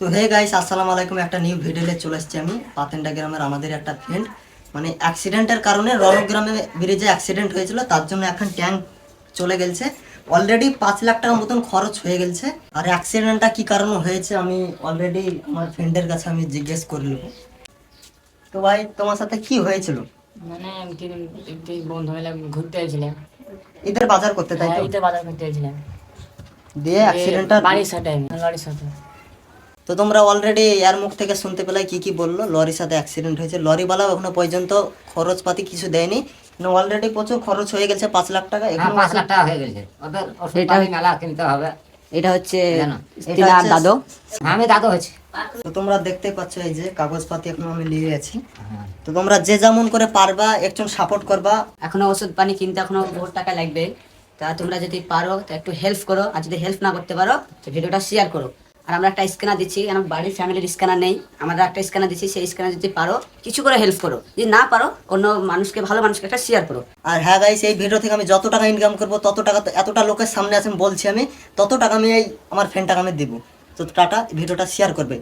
তো hey guys, আসসালামু আলাইকুম। একটা নিউ ভিডিওতে চলে এসেছি আমি। পাতেন্ডা গ্রামের আমাদের একটা ফ্রেন্ড মানে অ্যাক্সিডেন্টের কারণে রণগ্রামে ব্রিজে অ্যাক্সিডেন্ট হয়েছিল, তার জন্য এখন ট্যাঙ্ক চলে গেছে। অলরেডি 5 লাখ টাকা মতন খরচ হয়ে গেছে। আর অ্যাক্সিডেন্টটা কি কারণে হয়েছে আমি অলরেডি আমার ফ্রেন্ডের কাছে আমি জিজ্ঞেস করে নেব। তো ভাই, তোমার সাথে কি হয়েছিল? মানে একটি বন্ধু মিলে ঘুরতে গেছিলাম। ঈদের বাজার করতে, তাই তো? ঈতে বাজার করতে গেছিলাম, দিয়ে অ্যাক্সিডেন্টটা বাড়ির সাথে লরির সাথে। তো তোমরা অলরেডি এর মুখ থেকে শুনতে পেলে কি কি বললো। লরির সাথে অ্যাক্সিডেন্ট হয়েছে, লরিওয়ালাও এখনো পর্যন্ত খরচপাতি কিছু দেয়নি। অলরেডি প্রচুর খরচ হয়ে গেছে, 5 লাখ টাকা। হ্যাঁ, 5 লাখ টাকা হয়ে গেছে। ওদের ওষুধপাতি মেলা কিনতে হবে। এটা হচ্ছে এটা তিনার হচ্ছে- দাদু। হ্যাঁ, আমি দাদু হয়েছি। তো তোমরা দেখতে পাচ্ছ এই যে কাগজপাতি এখন আমি নিয়ে আছি। তো তোমরা যে যেমন করে পারবা একজন সাপোর্ট করবা। এখনো ওষুধ পানি কিনতে এখনো বহুত টাকা লাগবে। তা তোমরা যদি পারো তো একটু হেল্প করো, আর যদি হেল্প না করতে পারো তো ভিডিওটা শেয়ার করো। আর আমরা একটা স্ক্যানার দিচ্ছি, আমার বাড়ির ফ্যামিলির স্ক্যানার নেই, আমরা একটা স্ক্যানার দিচ্ছি। সেই স্ক্যানার যদি পারো কিছু করে হেল্প করো, যদি না পারো অন্য মানুষকে, ভালো মানুষকে একটা শেয়ার করো। আর হ্যাঁ গাইস, এই ভিডিও থেকে আমি যত টাকা ইনকাম করবো তত টাকা, তো এতটা লোকের সামনে আছে বলছি আমি, তত টাকা আমি এই আমার ফ্রেন্ডটাকে আমি দেবো। তো টাটা, ভিডিওটা শেয়ার করবে।